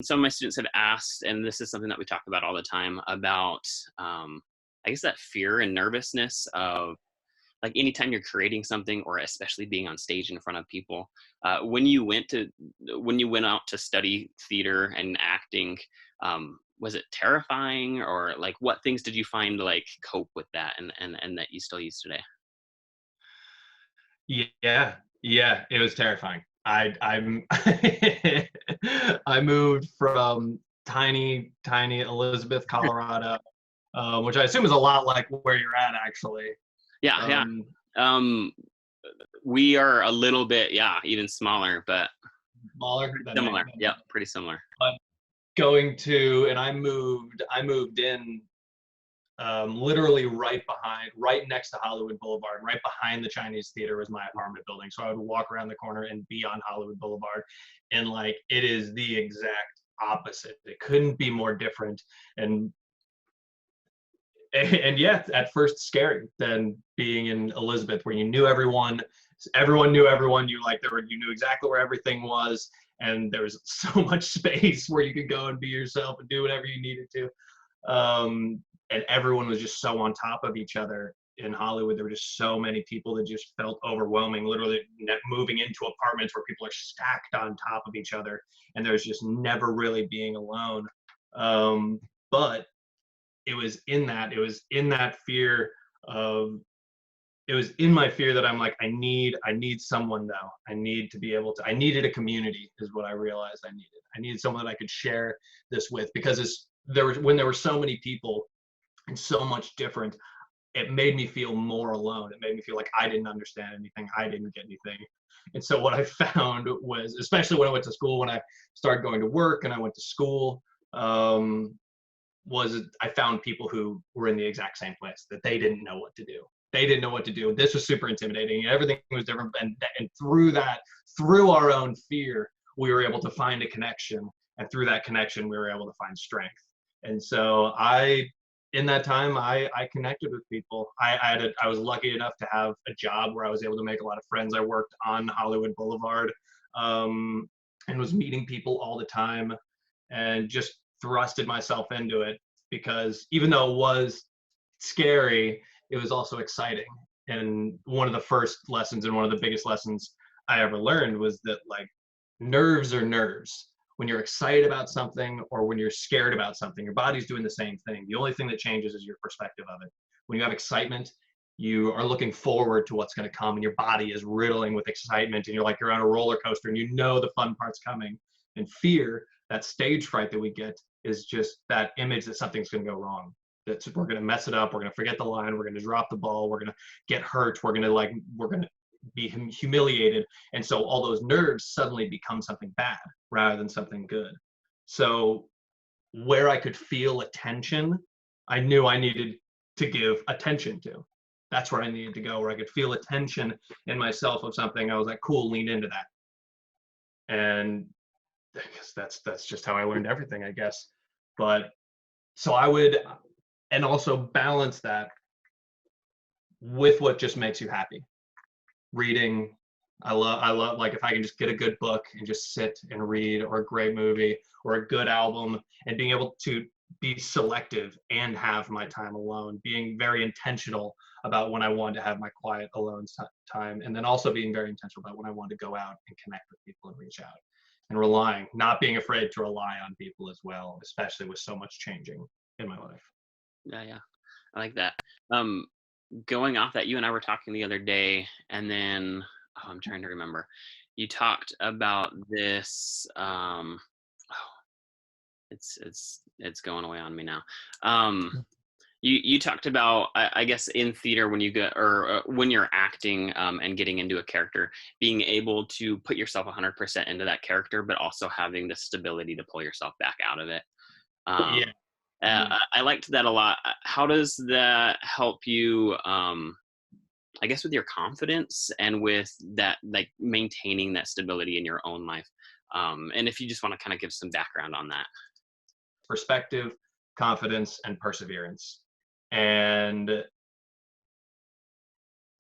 Some of my students have asked, and this is something that we talk about all the time about, I guess that fear and nervousness of like anytime you're creating something or especially being on stage in front of people. When you went out to study theater and acting, was it terrifying, or like what things did you find to like cope with that, and that you still use today? Yeah, yeah, it was terrifying. I'm I moved from tiny Elizabeth, Colorado, which I assume is a lot like where you're at, actually. Yeah, yeah. Um, Um, we are a little bit, yeah, even smaller, but Smaller pretty than similar. Yeah, pretty similar. but going to, and I moved in literally right next to Hollywood Boulevard, right behind the Chinese Theater was my apartment building. So I would walk around the corner and be on Hollywood Boulevard. And like, it is the exact opposite. It couldn't be more different. And, and yeah, at first scary than being in Elizabeth, where you knew everyone knew everyone. You knew exactly where everything was. And there was so much space where you could go and be yourself and do whatever you needed to. And everyone was just so on top of each other in Hollywood. There were just so many people that just felt overwhelming, literally moving into apartments where people are stacked on top of each other, and there's just never really being alone. But it was in that fear of it was in my fear that I'm like, I need someone though. I needed a community is what I realized I needed. I needed someone that I could share this with, because when there were so many people and so much different, it made me feel more alone. It made me feel like I didn't understand anything. I didn't get anything. And so what I found was, especially when I went to school, when I started going to work and I went to school, um, was I found people who were in the exact same place, that they didn't know what to do. They didn't know what to do. This was super intimidating. Everything was different. And through our own fear, we were able to find a connection. And through that connection, we were able to find strength. And so in that time, I connected with people. I was lucky enough to have a job where I was able to make a lot of friends. I worked on Hollywood Boulevard, and was meeting people all the time, and just thrusted myself into it, because even though it was scary, it was also exciting. And one of the first lessons and one of the biggest lessons I ever learned was that, like, nerves are nerves. When you're excited about something or when you're scared about something, your body's doing the same thing. The only thing that changes is your perspective of it. When you have excitement, you are looking forward to what's going to come, and your body is riddling with excitement, and you're on a roller coaster, and you know the fun part's coming. And fear, that stage fright that we get, is just that image that something's going to go wrong, that we're going to mess it up, we're going to forget the line, we're going to drop the ball, we're going to get hurt, we're going to be humiliated. And so all those nerves suddenly become something bad rather than something good. So where I could feel attention, I knew I needed to give attention to. That's where I needed to go, where I could feel attention in myself of something. I was like, cool, lean into that. And I guess that's just how I learned everything, I guess. But so I would, and also balance that with what just makes you happy. Reading, I love, like, if I can just get a good book and just sit and read, or a great movie or a good album, and being able to be selective and have my time alone, being very intentional about when I want to have my quiet alone time, and then also being very intentional about when I want to go out and connect with people and reach out, and not being afraid to rely on people as well, especially with so much changing in my life. Yeah, yeah, I like that. Um, Going off that, you and I were talking the other day, and then I'm trying to remember. You talked about this. Oh, it's going away on me now. Um, you talked about, I guess, in theater when you get, or when you're acting, and getting into a character, being able to put yourself 100% into that character, but also having the stability to pull yourself back out of it. Um, Yeah. Yeah. I liked that a lot. How does that help you? I guess with your confidence and with that, like maintaining that stability in your own life. And if you just want to kind of give some background on that. Perspective, confidence, and perseverance. And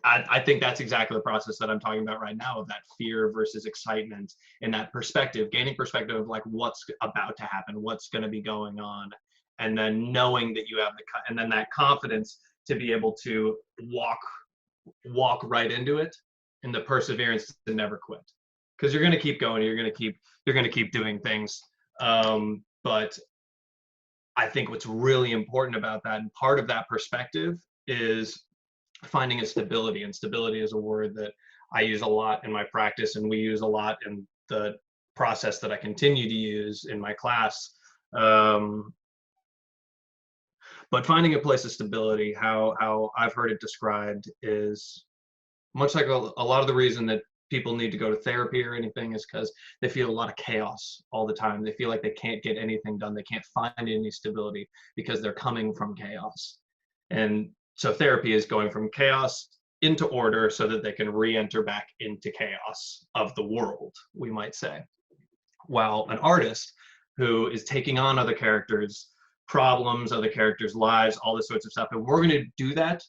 I think that's exactly the process that I'm talking about right now, of that fear versus excitement, and that perspective, gaining perspective of like what's about to happen, what's going to be going on, and then knowing that you have and then that confidence to be able to walk right into it, and the perseverance to never quit, because you're going to keep going, you're going to keep doing things. But I think what's really important about that, and part of that perspective, is finding a stability. And stability is a word that I use a lot in my practice, and we use a lot in the process that I continue to use in my class. But finding a place of stability, how I've heard it described, is much like a lot of the reason that people need to go to therapy or anything is because they feel a lot of chaos all the time. They feel like they can't get anything done. They can't find any stability because they're coming from chaos. And so therapy is going from chaos into order so that they can re-enter back into chaos of the world, we might say. While an artist who is taking on other characters' problems, other characters' lives, all this sorts of stuff, if we're going to do that,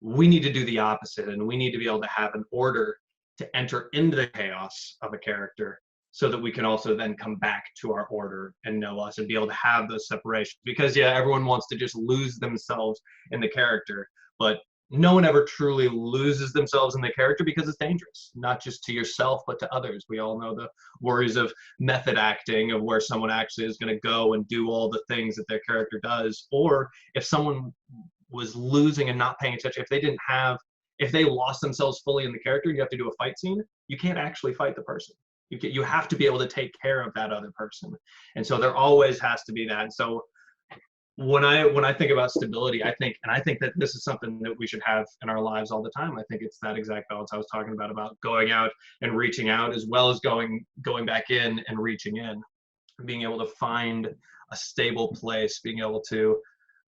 we need to do the opposite, and we need to be able to have an order to enter into the chaos of a character, so that we can also then come back to our order and know us and be able to have those separations. Because yeah, everyone wants to just lose themselves in the character, but no one ever truly loses themselves in the character, because it's dangerous, not just to yourself, but to others. We all know the worries of method acting, of where someone actually is going to go and do all the things that their character does. Or if someone was losing and not paying attention, if they lost themselves fully in the character, you have to do a fight scene, you can't actually fight the person. You have to be able to take care of that other person. And so there always has to be that. So when I think about stability, I think that this is something that we should have in our lives all the time. I think it's that exact balance I was talking about going out and reaching out, as well as going back in and reaching in, being able to find a stable place, being able to,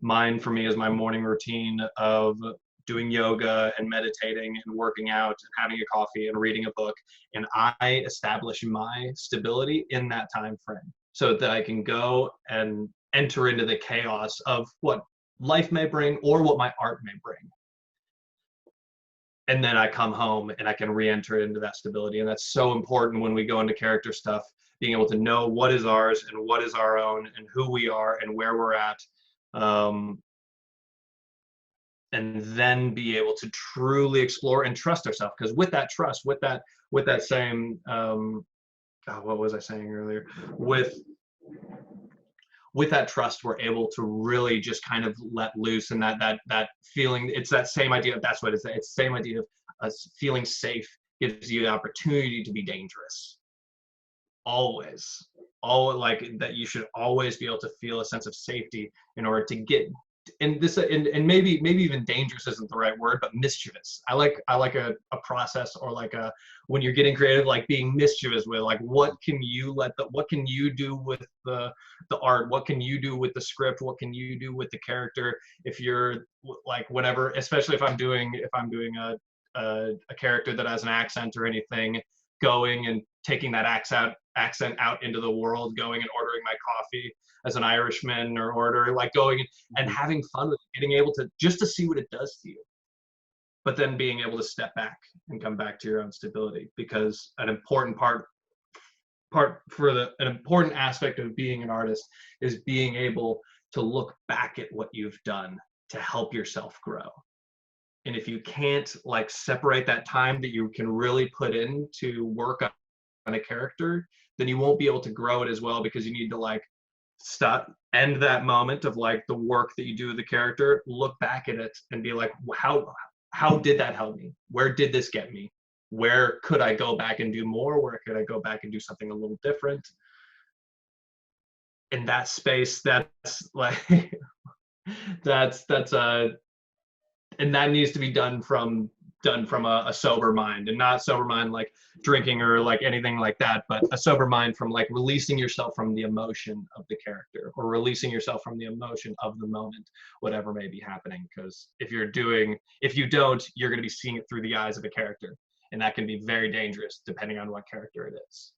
mine for me is my morning routine of doing yoga and meditating and working out and having a coffee and reading a book. And I establish my stability in that time frame, so that I can go and enter into the chaos of what life may bring or what my art may bring. And then I come home and I can re-enter into that stability. And that's so important when we go into character stuff, being able to know what is ours and what is our own and who we are and where we're at. And then be able to truly explore and trust ourselves. Because with that trust, with that same, what was I saying earlier? With that trust, we're able to really just kind of let loose, and that feeling, it's that same idea. That's what it's the same idea of us feeling safe gives you the opportunity to be dangerous. Always, like that, you should always be able to feel a sense of safety in order to get. And this, and maybe even dangerous isn't the right word, but mischievous. I like a process, or like when you're getting creative, like being mischievous with, like, what can you do with the art? What can you do with the script? What can you do with the character? If you're like, whatever, especially if I'm doing a character that has an accent or anything, going and taking that accent out into the world, going and ordering my coffee as an Irishman, or like going and having fun with it, getting able to just to see what it does to you, but then being able to step back and come back to your own stability. Because an important an important aspect of being an artist is being able to look back at what you've done to help yourself grow. And if you can't like separate that time that you can really put in to work on a character, then you won't be able to grow it as well, because you need to like end that moment of like the work that you do with the character, look back at it and be like, how did that help me? Where did this get me? Where could I go back and do more? Where could I go back and do something a little different? In that space, that's like that's and that needs to be done from a sober mind, and not sober mind like drinking or like anything like that, but a sober mind from like releasing yourself from the emotion of the character, or releasing yourself from the emotion of the moment, whatever may be happening. Because if you don't, you're going to be seeing it through the eyes of a character, and that can be very dangerous depending on what character it is.